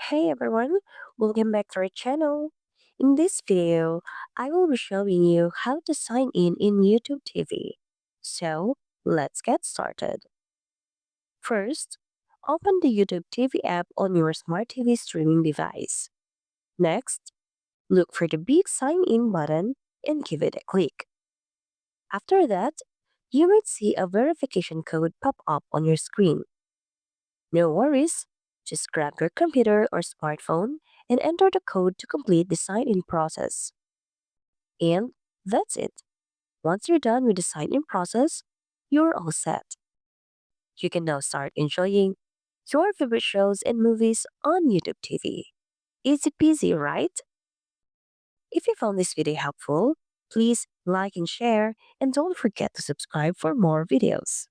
Hey everyone, welcome back to our channel. In this video, I will be showing you how to sign in YouTube TV. So, let's get started. First, open the YouTube TV app on your smart TV streaming device. Next, look for the big sign in button and give it a click. After that, you might see a verification code pop up on your screen. No worries, just grab your computer or smartphone and enter the code to complete the sign in process. And that's it. Once you're done with the sign in process, you're all set. You can now start enjoying your favorite shows and movies on YouTube TV. Easy peasy, right? If you found this video helpful, please like and share, and don't forget to subscribe for more videos.